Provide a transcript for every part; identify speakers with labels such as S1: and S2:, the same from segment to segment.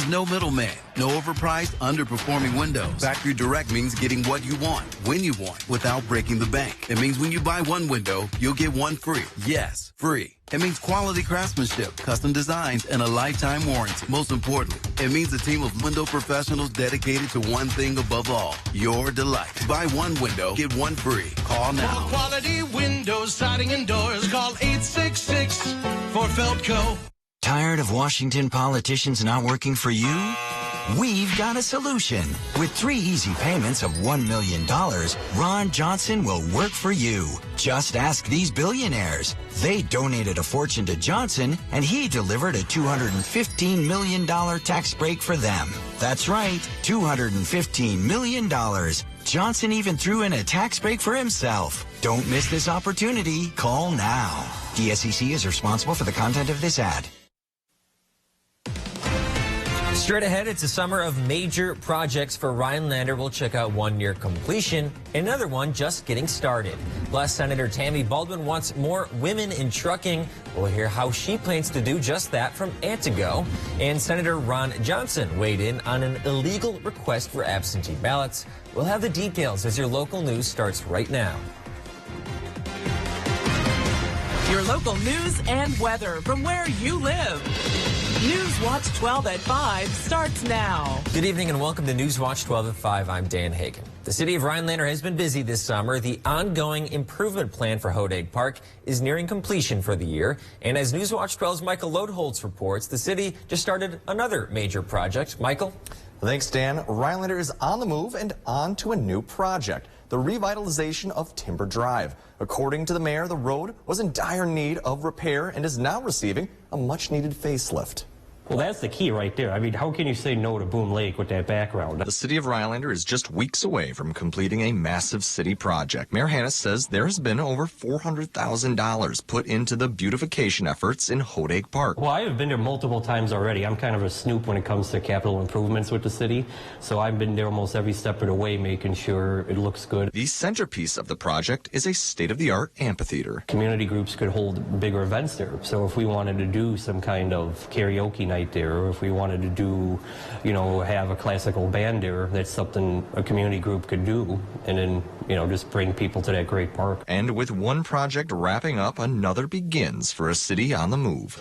S1: means no middleman, no overpriced, underperforming windows. Factory Direct means getting what you want, when you want, without breaking the bank. It means when you buy one window, you'll get one free. Yes, free. It means quality craftsmanship, custom designs, and a lifetime warranty. Most importantly, it means a team of window professionals dedicated to one thing above all, your delight. Buy one window, get one free. Call now.
S2: For quality windows, siding, and doors, call 866 for Feltco.
S3: Tired of Washington politicians not working for you? We've got a solution. With 3 easy payments of $1 million, Ron Johnson will work for you. Just ask these billionaires. They donated a fortune to Johnson, and he delivered a $215 million tax break for them. That's right, $215 million. Johnson even threw in a tax break for himself. Don't miss this opportunity. Call now. DSCC is responsible for the content of this ad.
S4: Straight ahead, it's a summer of major projects for Rhinelander. We'll check out one near completion, and another one just getting started. Plus, Senator Tammy Baldwin wants more women in trucking. We'll hear how she plans to do just that from Antigo. And Senator Ron Johnson weighed in on an illegal request for absentee ballots. We'll have the details as your local news starts right now.
S5: Your local news and weather from where you live. News Watch 12 at 5 starts now.
S4: Good evening and welcome to News Watch 12 at 5. I'm Dan Hagan. The city of Rhinelander has been busy this summer. The ongoing improvement plan for Hodag Park is nearing completion for the year. And as News Watch 12's Michael Lodeholtz reports, the city just started another major project. Michael?
S6: Thanks, Dan. Rhinelander is on the move and on to a new project, the revitalization of Timber Drive. According to the mayor, the road was in dire need of repair and is now receiving a much-needed facelift.
S7: Well, that's the key right there. I mean, how can you say no to Boone Lake with that background?
S6: The city of Rhinelander is just weeks away from completing a massive city project. Mayor Hannes says there has been over $400,000 put into the beautification efforts in Hodag Park.
S7: Well, I have been there multiple times already. I'm kind of a snoop when it comes to capital improvements with the city. So I've been there almost every step of the way, making sure it looks good.
S6: The centerpiece of the project is a state-of-the-art amphitheater.
S7: Community groups could hold bigger events there. So if we wanted to do some kind of karaoke night there, or if we wanted to do, have a classical band there, that's something a community group could do, and then, just bring people to that great park.
S6: And with one project wrapping up, another begins for a city on the move.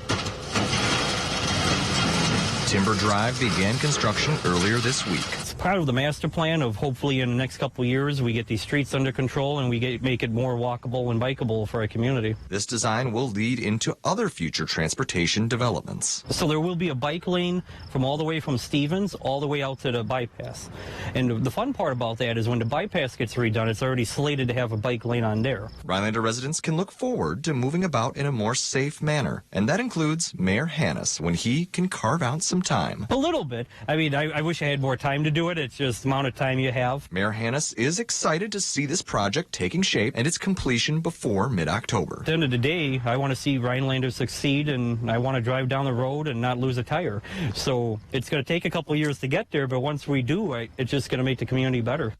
S6: Timber Drive began construction earlier this week.
S7: It's part of the master plan of hopefully in the next couple of years we get these streets under control and we make it more walkable and bikeable for our community.
S6: This design will lead into other future transportation developments.
S7: So there will be a bike lane from all the way from Stevens all the way out to the bypass. And the fun part about that is when the bypass gets redone, it's already slated to have a bike lane on there.
S6: Rhinelander residents can look forward to moving about in a more safe manner, and that includes Mayor Hannes when he can carve out some time.
S7: A little bit. I mean, I wish I had more time to do it. It's just the amount of time you have.
S6: Mayor Hannes is excited to see this project taking shape and its completion before mid-October.
S7: At the end of the day, I want to see Rhinelander succeed, and I want to drive down the road and not lose a tire. So it's going to take a couple of years to get there, but once we do, it's just going to make the community better.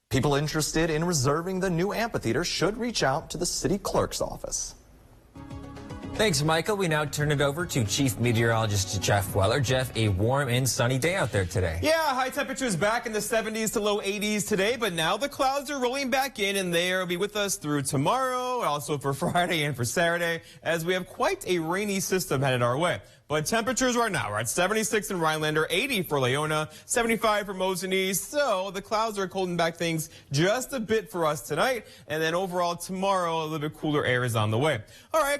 S6: People interested in reserving the new amphitheater should reach out to the city clerk's office.
S4: Thanks, Michael. We now turn it over to Chief Meteorologist Jeff Weller. Jeff, a warm and sunny day out there today.
S8: Yeah, high temperatures back in the 70s to low 80s today, but now the clouds are rolling back in, and they'll be with us through tomorrow, also for Friday and for Saturday, as we have quite a rainy system headed our way. But temperatures right now are at 76 in Rhinelander, 80 for Leona, 75 for Mosinee. So the clouds are holding back things just a bit for us tonight. And then overall tomorrow, a little bit cooler air is on the way. All right,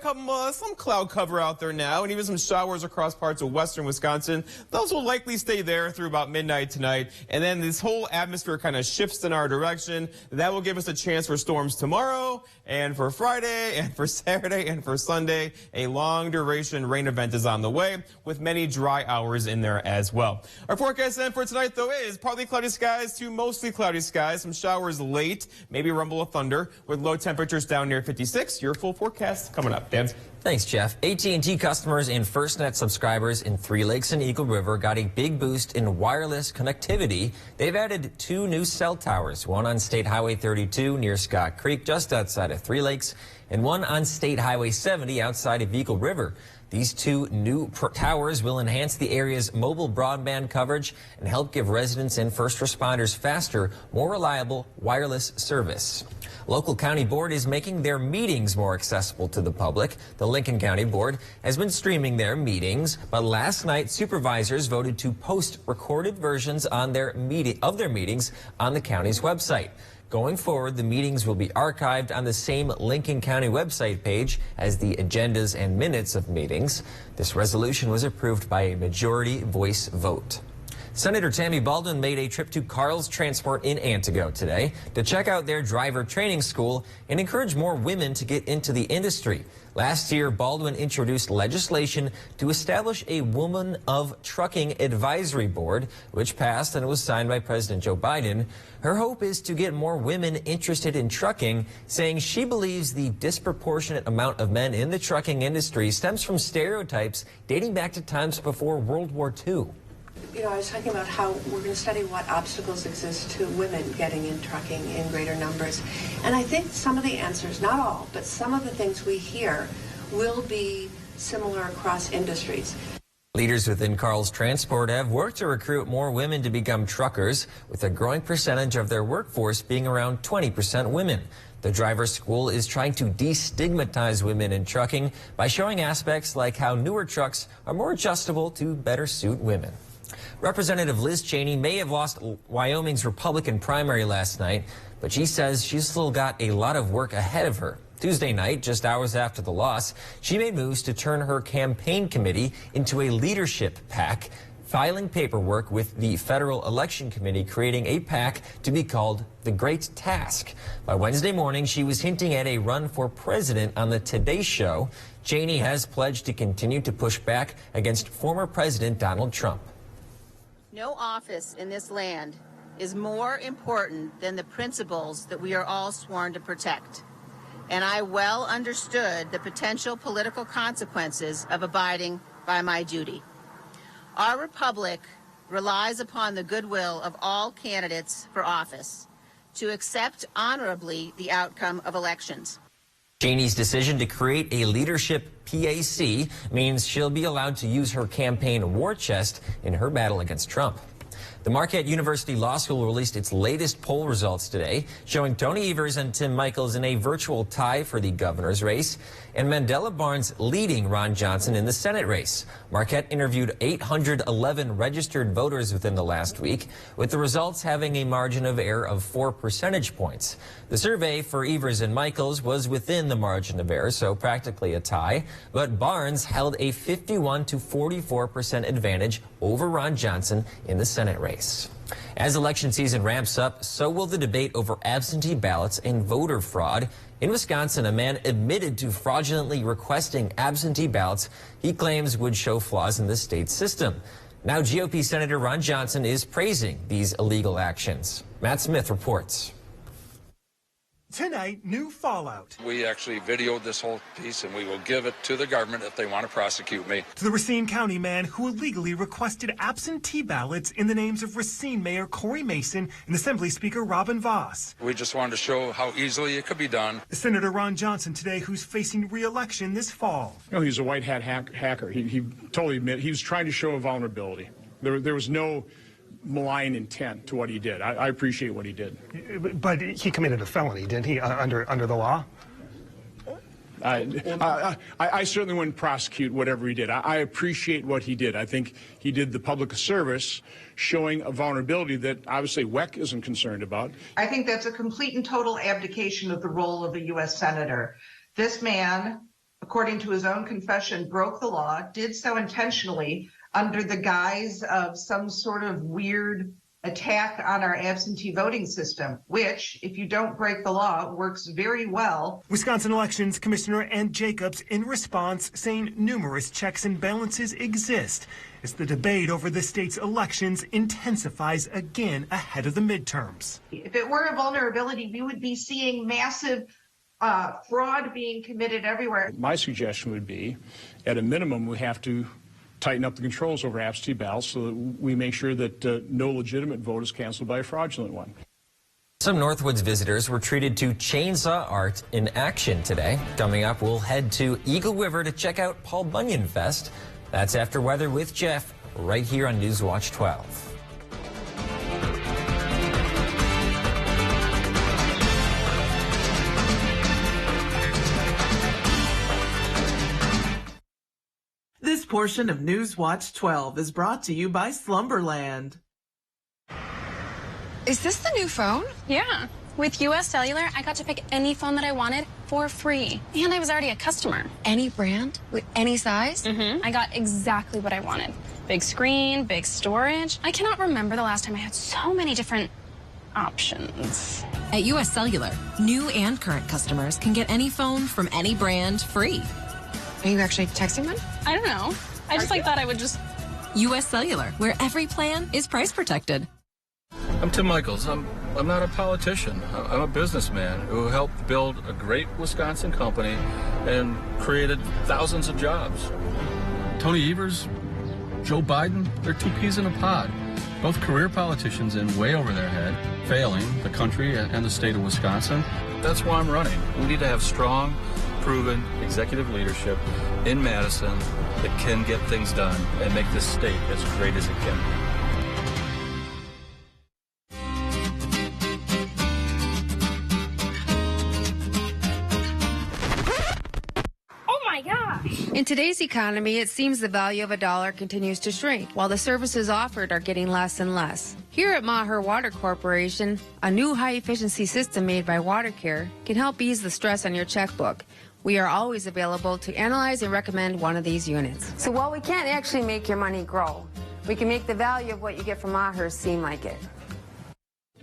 S8: some cloud cover out there now, and even some showers across parts of western Wisconsin. Those will likely stay there through about midnight tonight. And then this whole atmosphere kind of shifts in our direction. That will give us a chance for storms tomorrow and for Friday and for Saturday and for Sunday. A long duration rain event is on the way, with many dry hours in there as well. Our forecast then for tonight, though, is partly cloudy skies to mostly cloudy skies. Some showers late, maybe a rumble of thunder, with low temperatures down near 56. Your full forecast coming up. Dan?
S4: Thanks, Jeff. AT&T customers and FirstNet subscribers in Three Lakes and Eagle River got a big boost in wireless connectivity. They've added 2 new cell towers, one on State Highway 32 near Scott Creek, just outside of Three Lakes, and one on State Highway 70 outside of Eagle River. These two new towers will enhance the area's mobile broadband coverage and help give residents and first responders faster, more reliable wireless service. Local county board is making their meetings more accessible to the public. The Lincoln County Board has been streaming their meetings, but last night supervisors voted to post recorded versions on their meetings on the county's website. Going forward, the meetings will be archived on the same Lincoln County website page as the agendas and minutes of meetings. This resolution was approved by a majority voice vote. Senator Tammy Baldwin made a trip to Carl's Transport in Antigo today to check out their driver training school and encourage more women to get into the industry. Last year, Baldwin introduced legislation to establish a Woman of Trucking Advisory Board, which passed and was signed by President Joe Biden. Her hope is to get more women interested in trucking, saying she believes the disproportionate amount of men in the trucking industry stems from stereotypes dating back to times before World War II.
S9: You know, I was talking about how we're going to study what obstacles exist to women getting in trucking in greater numbers. And I think some of the answers, not all, but some of the things we hear will be similar across industries.
S4: Leaders within Carl's Transport have worked to recruit more women to become truckers, with a growing percentage of their workforce being around 20% women. The driver's school is trying to destigmatize women in trucking by showing aspects like how newer trucks are more adjustable to better suit women. Representative Liz Cheney may have lost Wyoming's Republican primary last night, but she says she's still got a lot of work ahead of her. Tuesday night, just hours after the loss, she made moves to turn her campaign committee into a leadership PAC, filing paperwork with the Federal Election Committee, creating a PAC to be called the Great Task. By Wednesday morning, she was hinting at a run for president on the Today Show. Cheney has pledged to continue to push back against former President Donald Trump.
S10: No office in this land is more important than the principles that we are all sworn to protect. And I well understood the potential political consequences of abiding by my duty. Our republic relies upon the goodwill of all candidates for office to accept honorably the outcome of elections.
S4: Cheney's decision to create a leadership PAC means she'll be allowed to use her campaign war chest in her battle against Trump. The Marquette University Law School released its latest poll results today, showing Tony Evers and Tim Michels in a virtual tie for the governor's race, and Mandela Barnes leading Ron Johnson in the Senate race. Marquette interviewed 811 registered voters within the last week, with the results having a margin of error of 4 percentage points. The survey for Evers and Michels was within the margin of error, so practically a tie, but Barnes held a 51 to 44% advantage over Ron Johnson in the Senate race. As election season ramps up, so will the debate over absentee ballots and voter fraud. In Wisconsin, a man admitted to fraudulently requesting absentee ballots he claims would show flaws in the state system. Now GOP Senator Ron Johnson is praising these illegal actions. Matt Smith reports.
S11: Tonight, new fallout.
S12: We actually videoed this whole piece, and we will give it to the government if they want to prosecute me.
S11: To the Racine County man who illegally requested absentee ballots in the names of Racine Mayor Corey Mason and Assembly Speaker Robin Voss.
S12: We just wanted to show how easily it could be done.
S11: Senator Ron Johnson today, who's facing re-election this fall.
S13: No, he's a white hat hacker. He totally admitted he was trying to show a vulnerability. There was no malign intent to what he did. I appreciate what he did.
S11: But he committed a felony, didn't he, under the law?
S13: I certainly wouldn't prosecute whatever he did. I appreciate what he did. I think he did the public a service, showing a vulnerability that obviously WEC isn't concerned about.
S14: I think that's a complete and total abdication of the role of a U.S. Senator. This man, according to his own confession, broke the law, did so intentionally, under the guise of some sort of weird attack on our absentee voting system, which, if you don't break the law, works very well.
S11: Wisconsin Elections Commissioner Ann Jacobs, in response, saying numerous checks and balances exist as the debate over the state's elections intensifies again ahead of the midterms.
S14: If it were a vulnerability, we would be seeing massive fraud being committed everywhere.
S13: My suggestion would be, at a minimum, we have to tighten up the controls over absentee ballots so that we make sure that no legitimate vote is canceled by a fraudulent one.
S4: Some Northwoods visitors were treated to chainsaw art in action today. Coming up, we'll head to Eagle River to check out Paul Bunyan Fest. That's after weather with Jeff, right here on Newswatch 12.
S5: This portion of Newswatch 12 is brought to you by Slumberland.
S15: Is this the new phone?
S16: Yeah. With US Cellular, I got to pick any phone that I wanted for free. And I was already a customer.
S15: Any brand? With any size?
S16: Mm-hmm. I got exactly what I wanted. Big screen, big storage. I cannot remember the last time I had so many different options.
S17: At US Cellular, new and current customers can get any phone from any brand free.
S15: Are you actually texting them?
S16: I don't know. I just thought I would just...
S17: US Cellular, where every plan is price protected.
S12: I'm Tim Michaels. I'm not a politician. I'm a businessman who helped build a great Wisconsin company and created thousands of jobs. Tony Evers, Joe Biden, they're two peas in a pod. Both career politicians and way over their head, failing the country and the state of Wisconsin. That's why I'm running. We need to have strong, proven executive leadership in Madison that can get things done and make this state as great as it can be.
S18: In today's economy, it seems the value of a dollar continues to shrink, while the services offered are getting less and less. Here at Maher Water Corporation, a new high-efficiency system made by WaterCare can help ease the stress on your checkbook. We are always available to analyze and recommend one of these units.
S19: So while we can't actually make your money grow, we can make the value of what you get from Maher seem like it.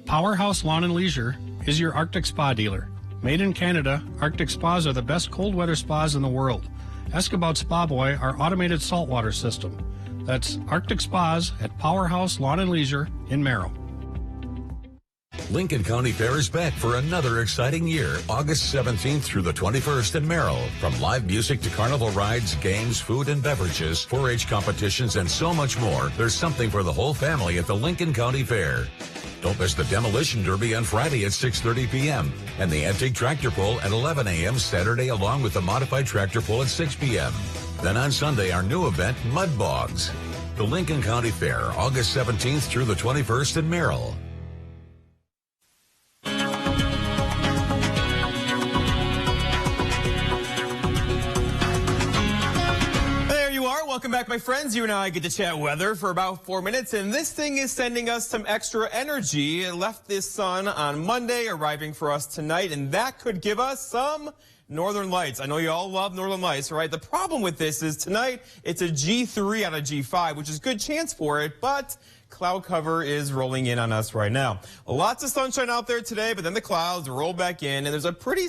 S20: Powerhouse Lawn and Leisure is your Arctic Spa dealer. Made in Canada, Arctic Spas are the best cold weather spas in the world. Ask about Spa Boy, our automated saltwater system. That's Arctic Spas at Powerhouse Lawn and Leisure in Merrill.
S21: Lincoln County Fair is back for another exciting year, August 17th through the 21st in Merrill. From live music to carnival rides, games, food and beverages, 4-H competitions, and so much more, there's something for the whole family at the Lincoln County Fair. Don't miss the Demolition Derby on Friday at 6:30 p.m. and the Antique Tractor Pull at 11 a.m. Saturday, along with the Modified Tractor Pull at 6 p.m. Then on Sunday, our new event, Mud Bogs. The Lincoln County Fair, August 17th through the 21st in Merrill.
S8: Welcome back, my friends. You and I get to chat weather for about 4 minutes, and this thing is sending us some extra energy. It left the sun on Monday, arriving for us tonight, and that could give us some northern lights. I know you all love northern lights, right? The problem with this is tonight it's a G3 out of G5, which is a good chance for it, but cloud cover is rolling in on us right now. Lots of sunshine out there today, but then the clouds roll back in, and there's a pretty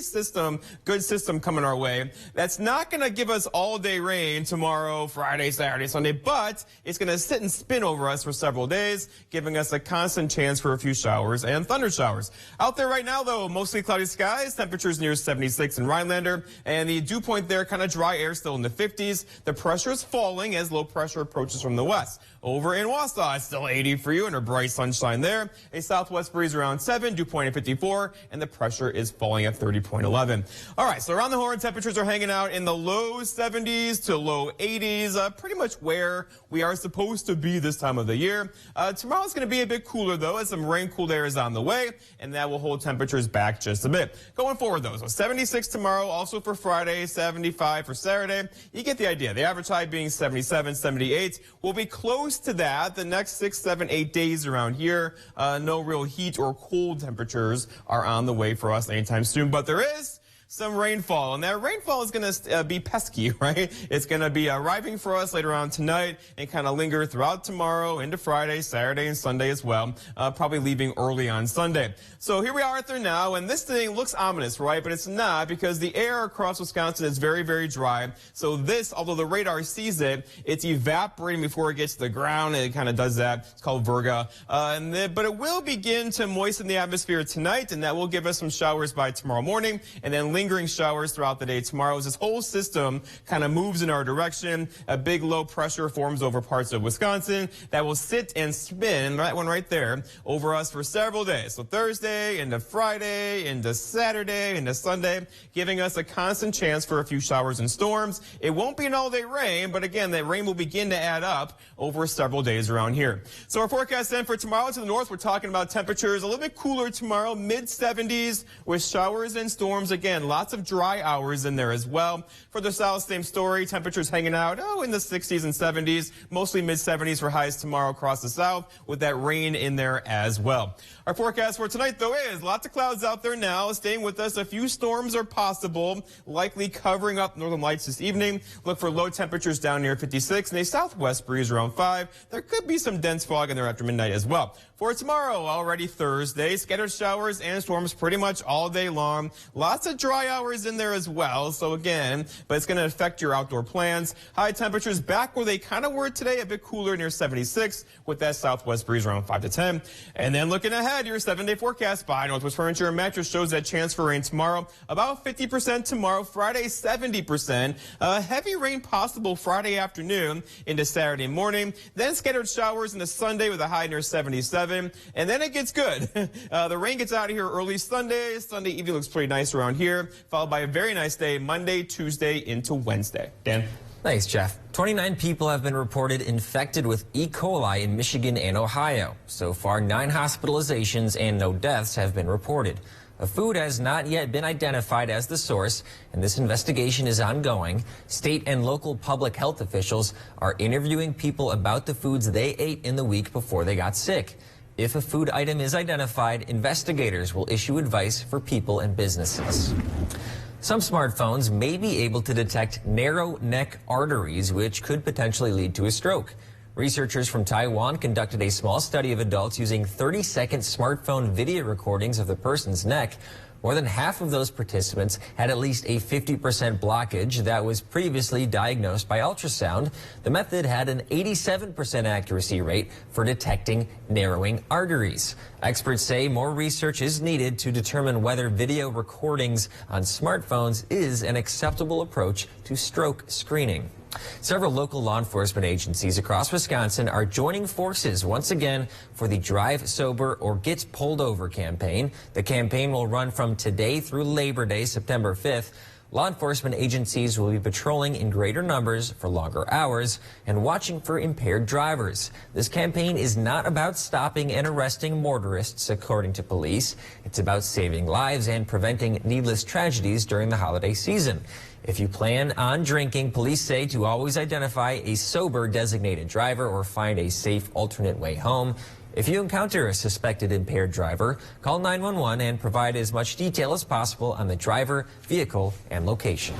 S8: good system coming our way. That's not going to give us all-day rain tomorrow, Friday, Saturday, Sunday, but it's going to sit and spin over us for several days, giving us a constant chance for a few showers and thunder showers. Out there right now, though, mostly cloudy skies, temperatures near 76 in Rhinelander, and the dew point there, kind of dry air still in the 50s. The pressure is falling as low pressure approaches from the west. Over in Wausau, it's still 80 for you and a bright sunshine there. A southwest breeze around 7, dew point at 54, and the pressure is falling at 30.11. All right, so around the horn, temperatures are hanging out in the low 70s to low 80s, pretty much where we are supposed to be this time of the year. Tomorrow's going to be a bit cooler, though, as some rain-cooled air is on the way, and that will hold temperatures back just a bit. Going forward, though, so 76 tomorrow, also for Friday, 75 for Saturday. You get the idea. The average high being 77, 78. We'll be close to that the next 6, 7, 8 days around here. No real heat or cold temperatures are on the way for us anytime soon, but there is some rainfall, and that rainfall is going to be pesky, right? It's going to be arriving for us later on tonight and kind of linger throughout tomorrow into Friday, Saturday, and Sunday as well, probably leaving early on Sunday. So here we are out there now, and this thing looks ominous, right? But it's not, because the air across Wisconsin is very, very dry. So this, although the radar sees it, it's evaporating before it gets to the ground, and it kind of does that. It's called Virga. But it will begin to moisten the atmosphere tonight, and that will give us some showers by tomorrow morning, and then lingering showers throughout the day tomorrow as this whole system kind of moves in our direction. A big low pressure forms over parts of Wisconsin that will sit and spin, that one right there, over us for several days. So Thursday into Friday into Saturday into Sunday, giving us a constant chance for a few showers and storms. It won't be an all-day rain, but again, that rain will begin to add up over several days around here. So our forecast then for tomorrow to the north, we're talking about temperatures a little bit cooler tomorrow, mid-70s with showers and storms. Again, lots of dry hours in there as well. For the south, same story. Temperatures hanging out, in the 60s and 70s, mostly mid-70s for highs tomorrow across the south with that rain in there as well. Our forecast for tonight, though, is lots of clouds out there now. Staying with us, a few storms are possible, likely covering up northern lights this evening. Look for low temperatures down near 56 and a southwest breeze around 5. There could be some dense fog in there after midnight as well. For tomorrow, already Thursday, scattered showers and storms pretty much all day long. Lots of dry hours in there as well. So again, but it's going to affect your outdoor plans. High temperatures back where they kind of were today, a bit cooler near 76 with that southwest breeze around 5 to 10. And then looking ahead, your 7-day forecast by Northwest Furniture and Mattress shows that chance for rain tomorrow, about 50% tomorrow, Friday 70%. Heavy rain possible Friday afternoon into Saturday morning. Then scattered showers into Sunday with a high near 77. And then it gets good. The rain gets out of here early Sunday. Sunday evening looks pretty nice around here, followed by a very nice day Monday, Tuesday into Wednesday. Dan?
S4: Thanks, Jeff. 29 people have been reported infected with E. coli in Michigan and Ohio. So far, 9 hospitalizations and no deaths have been reported. A food has not yet been identified as the source, and this investigation is ongoing. State and local public health officials are interviewing people about the foods they ate in the week before they got sick. If a food item is identified, investigators will issue advice for people and businesses. Some smartphones may be able to detect narrow neck arteries, which could potentially lead to a stroke. Researchers from Taiwan conducted a small study of adults using 30-second smartphone video recordings of the person's neck. More than half of those participants had at least a 50% blockage that was previously diagnosed by ultrasound. The method had an 87% accuracy rate for detecting narrowing arteries. Experts say more research is needed to determine whether video recordings on smartphones is an acceptable approach to stroke screening. Several local law enforcement agencies across Wisconsin are joining forces once again for the Drive Sober or Get Pulled Over campaign. The campaign will run from today through Labor Day, September 5th. Law enforcement agencies will be patrolling in greater numbers for longer hours and watching for impaired drivers. This campaign is not about stopping and arresting motorists, according to police. It's about saving lives and preventing needless tragedies during the holiday season. If you plan on drinking, police say to always identify a sober designated driver or find a safe alternate way home. If you encounter a suspected impaired driver, call 911 and provide as much detail as possible on the driver, vehicle, and location.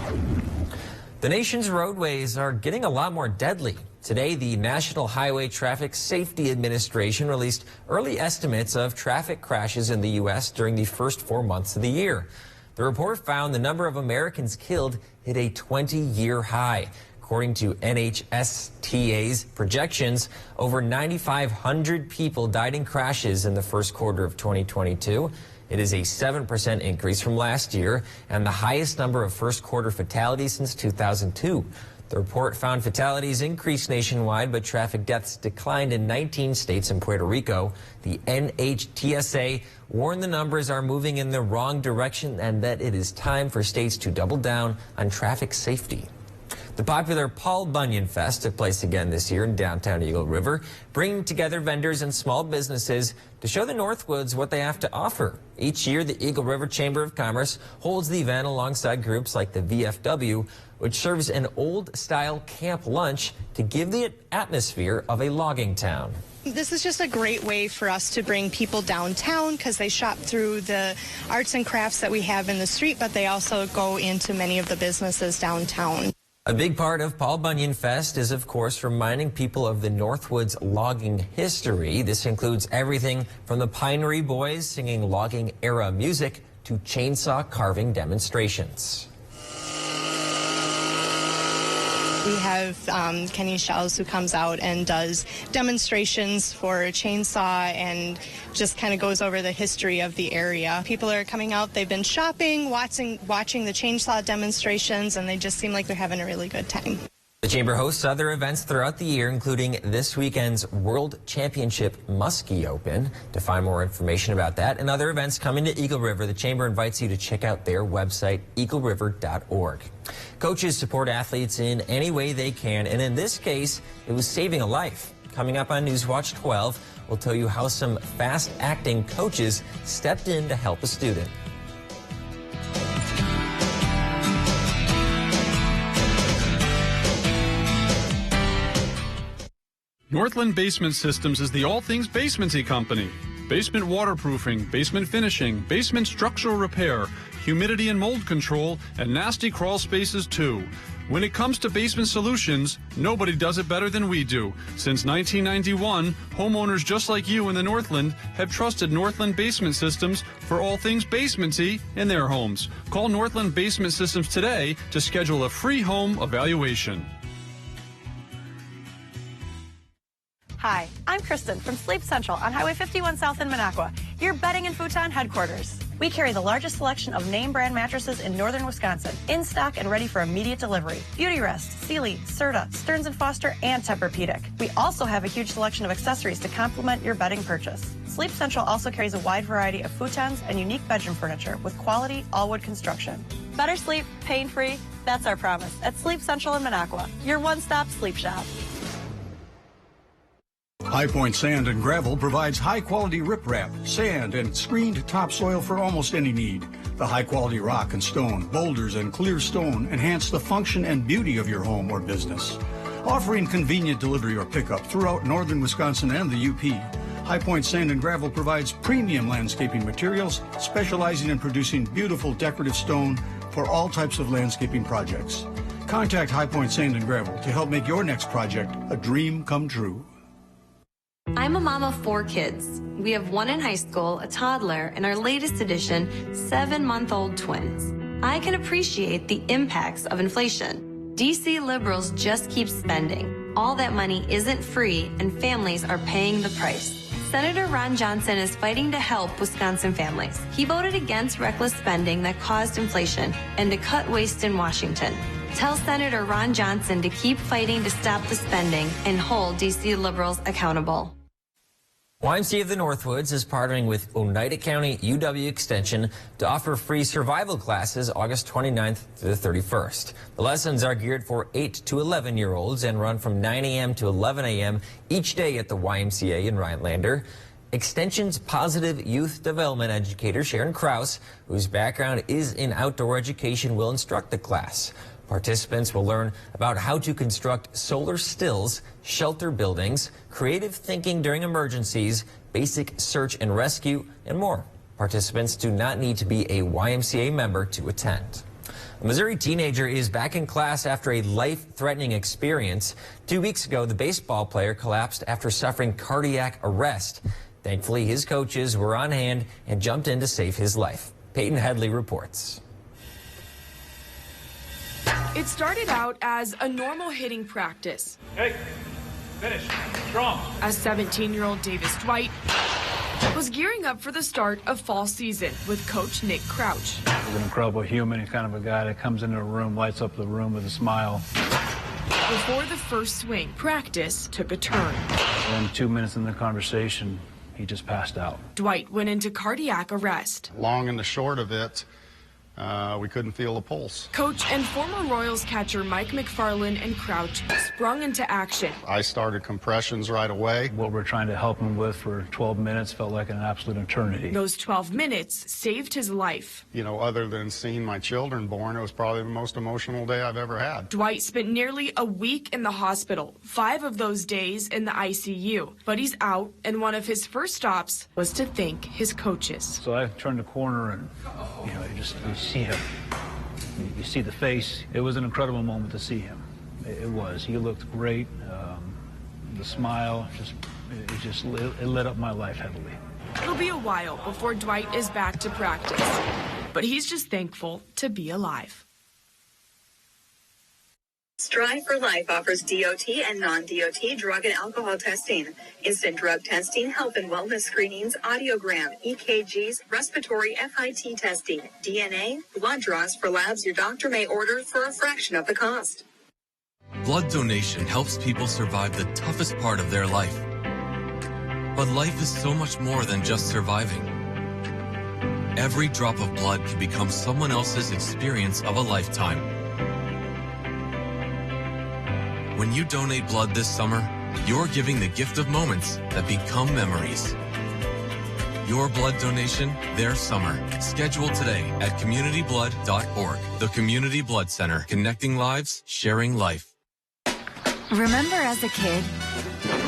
S4: The nation's roadways are getting a lot more deadly. Today, the National Highway Traffic Safety Administration released early estimates of traffic crashes in the U.S. during the first 4 months of the year. The report found the number of Americans killed hit a 20-year high. According to NHTSA's projections, over 9,500 people died in crashes in the first quarter of 2022. It is a 7% increase from last year and the highest number of first quarter fatalities since 2002. The report found fatalities increased nationwide, but traffic deaths declined in 19 states and Puerto Rico. The NHTSA warned the numbers are moving in the wrong direction and that it is time for states to double down on traffic safety. The popular Paul Bunyan Fest took place again this year in downtown Eagle River, bringing together vendors and small businesses to show the Northwoods what they have to offer. Each year, the Eagle River Chamber of Commerce holds the event alongside groups like the VFW, which serves an old-style camp lunch to give the atmosphere of a logging town.
S1: This is just a great way for us to bring people downtown because they shop through the arts and crafts that we have in the street, but they also go into many of the businesses downtown.
S4: A big part of Paul Bunyan Fest is, of course, reminding people of the Northwoods logging history. This includes everything from the Pinery Boys singing logging-era music to chainsaw carving demonstrations.
S1: We have Kenny Shells who comes out and does demonstrations for a chainsaw and just kind of goes over the history of the area. People are coming out, they've been shopping, watching the chainsaw demonstrations, and they just seem like they're having a really good time.
S4: The Chamber hosts other events throughout the year, including this weekend's World Championship Muskie Open. To find more information about that and other events coming to Eagle River, the Chamber invites you to check out their website, eagleriver.org. Coaches support athletes in any way they can, and in this case, it was saving a life. Coming up on Newswatch 12, we'll tell you how some fast-acting coaches stepped in to help a student.
S2: Northland Basement Systems is the all things basementy company. Basement waterproofing, basement finishing, basement structural repair, humidity and mold control, and nasty crawl spaces too. When it comes to basement solutions, nobody does it better than we do. Since 1991, homeowners just like you in the Northland have trusted Northland Basement Systems for all things basementy in their homes. Call Northland Basement Systems today to schedule a free home evaluation.
S22: Hi, I'm Kristen from Sleep Central on Highway 51 South in Minocqua, your bedding and futon headquarters. We carry the largest selection of name brand mattresses in northern Wisconsin, in stock and ready for immediate delivery. Beautyrest, Sealy, Serta, Stearns & Foster, and Tempur-Pedic. We also have a huge selection of accessories to complement your bedding purchase. Sleep Central also carries a wide variety of futons and unique bedroom furniture with quality all-wood construction. Better sleep, pain-free, that's our promise at Sleep Central in Minocqua, your one-stop sleep shop.
S23: High Point Sand and Gravel provides high-quality riprap, sand, and screened topsoil for almost any need. The high-quality rock and stone, boulders, and clear stone enhance the function and beauty of your home or business. Offering convenient delivery or pickup throughout northern Wisconsin and the UP, High Point Sand and Gravel provides premium landscaping materials, specializing in producing beautiful decorative stone for all types of landscaping projects. Contact High Point Sand and Gravel to help make your next project a dream come true.
S24: I'm a mom of 4 kids. We have one in high school, a toddler, and our latest addition, 7-month-old twins. I can appreciate the impacts of inflation. DC liberals just keep spending. All that money isn't free, and families are paying the price. Senator Ron Johnson is fighting to help Wisconsin families. He voted against reckless spending that caused inflation and to cut waste in Washington. Tell Senator Ron Johnson to keep fighting to stop the spending and hold DC liberals accountable.
S4: YMCA of the Northwoods is partnering with Oneida County UW Extension to offer free survival classes August 29th through the 31st. The lessons are geared for 8 to 11-year-olds and run from 9 a.m. to 11 a.m. each day at the YMCA in Rhinelander. Extension's positive youth development educator Sharon Krause, whose background is in outdoor education, will instruct the class. Participants will learn about how to construct solar stills, shelter buildings, creative thinking during emergencies, basic search and rescue, and more. Participants do not need to be a YMCA member to attend. A Missouri teenager is back in class after a life-threatening experience. 2 weeks ago, the baseball player collapsed after suffering cardiac arrest. Thankfully, his coaches were on hand and jumped in to save his life. Peyton Headley reports.
S25: It started out as a normal hitting practice.
S26: Hey, finish, strong.
S25: As 17-year-old Davis Dwight was gearing up for the start of fall season with coach Nick Crouch.
S27: He's an incredible human. He's kind of a guy that comes into a room, lights up the room with a smile.
S25: Before the first swing, practice took a turn.
S27: And 2 minutes in the conversation, he just passed out.
S25: Dwight went into cardiac arrest.
S28: Long and the short of it, we couldn't feel a pulse.
S25: Coach and former Royals catcher Mike McFarland and Crouch sprung into action.
S28: I started compressions right away.
S27: What we're trying to help him with for 12 minutes felt like an absolute eternity.
S25: Those 12 minutes saved his life.
S28: You know, other than seeing my children born, it was probably the most emotional day I've ever had.
S25: Dwight spent nearly a week in the hospital, 5 of those days in the ICU. But he's out, and one of his first stops was to thank his coaches.
S27: So I turned the corner and, you see him. You see the face. It was an incredible moment to see him. It was. He looked great. The smile, it lit up my life heavily.
S25: It'll be a while before Dwight is back to practice, but he's just thankful to be alive.
S3: Strive for Life offers DOT and non-DOT drug and alcohol testing, instant drug testing, health and wellness screenings, audiogram, EKGs, respiratory FIT testing, DNA, blood draws for labs your doctor may order for a fraction of the cost.
S6: Blood donation helps people survive the toughest part of their life. But life is so much more than just surviving. Every drop of blood can become someone else's experience of a lifetime. When you donate blood this summer, you're giving the gift of moments that become memories. Your blood donation, their summer. Schedule today at communityblood.org. The Community Blood Center, connecting lives, sharing life.
S7: Remember as a kid,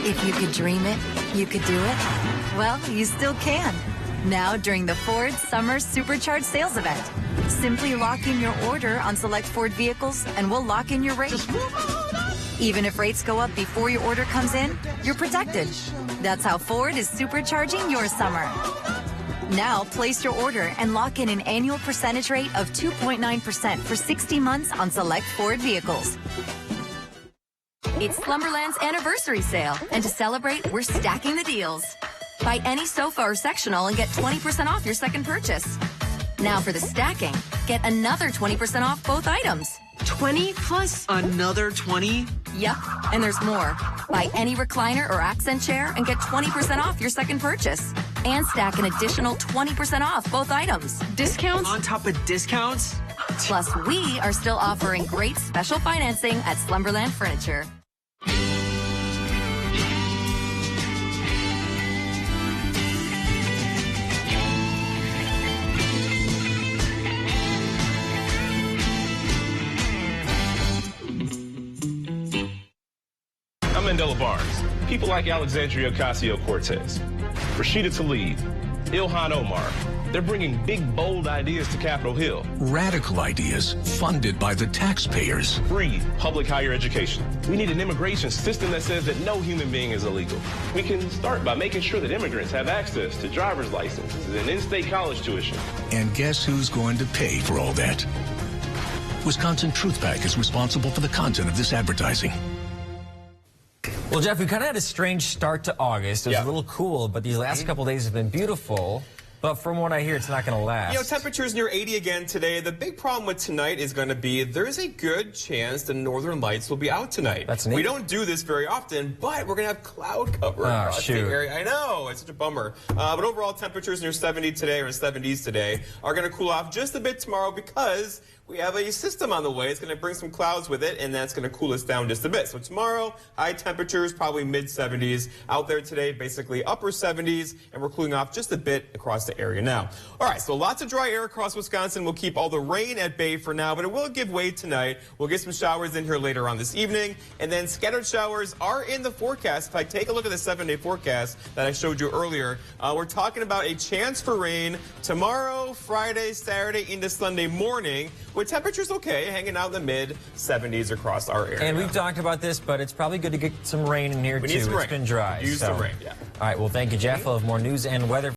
S7: if you could dream it, you could do it? Well, you still can. Now during the Ford Summer Supercharged Sales Event. Simply lock in your order on select Ford vehicles and we'll lock in your rate. Even if rates go up before your order comes in, you're protected. That's how Ford is supercharging your summer. Now place your order and lock in an annual percentage rate of 2.9% for 60 months on select Ford vehicles. It's Slumberland's anniversary sale, and to celebrate, we're stacking the deals. Buy any sofa or sectional and get 20% off your second purchase. Now for the stacking, get another 20% off both items.
S9: 20 plus another 20?
S7: Yep, and there's more. Buy any recliner or accent chair and get 20% off your second purchase. And stack an additional 20% off both items.
S9: Discounts? On top of discounts?
S7: Plus, we are still offering great special financing at Slumberland Furniture.
S10: I'm Mandela Barnes. People like Alexandria Ocasio-Cortez, Rashida Tlaib, Ilhan Omar, they're bringing big, bold ideas to Capitol Hill.
S21: Radical ideas funded by the taxpayers.
S10: Free public higher education. We need an immigration system that says that no human being is illegal. We can start by making sure that immigrants have access to driver's licenses and in-state college tuition.
S21: And guess who's going to pay for all that? Wisconsin Truth Pack is responsible for the content of this advertising.
S4: Well, Jeff, we kind of had a strange start to August. It was a little cool, but these last couple days have been beautiful. But from what I hear, it's not going to last.
S8: You know, temperatures near 80 again today. The big problem with tonight is going to be there's a good chance the northern lights will be out tonight.
S4: That's neat.
S8: We don't do this very often, but we're going to have cloud cover across the area. I know, it's such a bummer. But overall, temperatures near 70 today or 70s today are going to cool off just a bit tomorrow because we have a system on the way. It's going to bring some clouds with it, and that's going to cool us down just a bit. So tomorrow, high temperatures, probably mid-70s. Out there today, basically upper 70s, and we're cooling off just a bit across the area now. All right, so lots of dry air across Wisconsin. We'll keep all the rain at bay for now, but it will give way tonight. We'll get some showers in here later on this evening, and then scattered showers are in the forecast. If I take a look at the 7-day forecast that I showed you earlier, we're talking about a chance for rain tomorrow, Friday, Saturday, into Sunday morning, with temperatures okay, hanging out in the mid-70s across our area.
S4: And we've talked about this, but it's probably good to get some rain in here, too. It's been dry.
S8: Use some rain, yeah.
S4: All right, well, thank you, Jeff. We'll have more news and weather.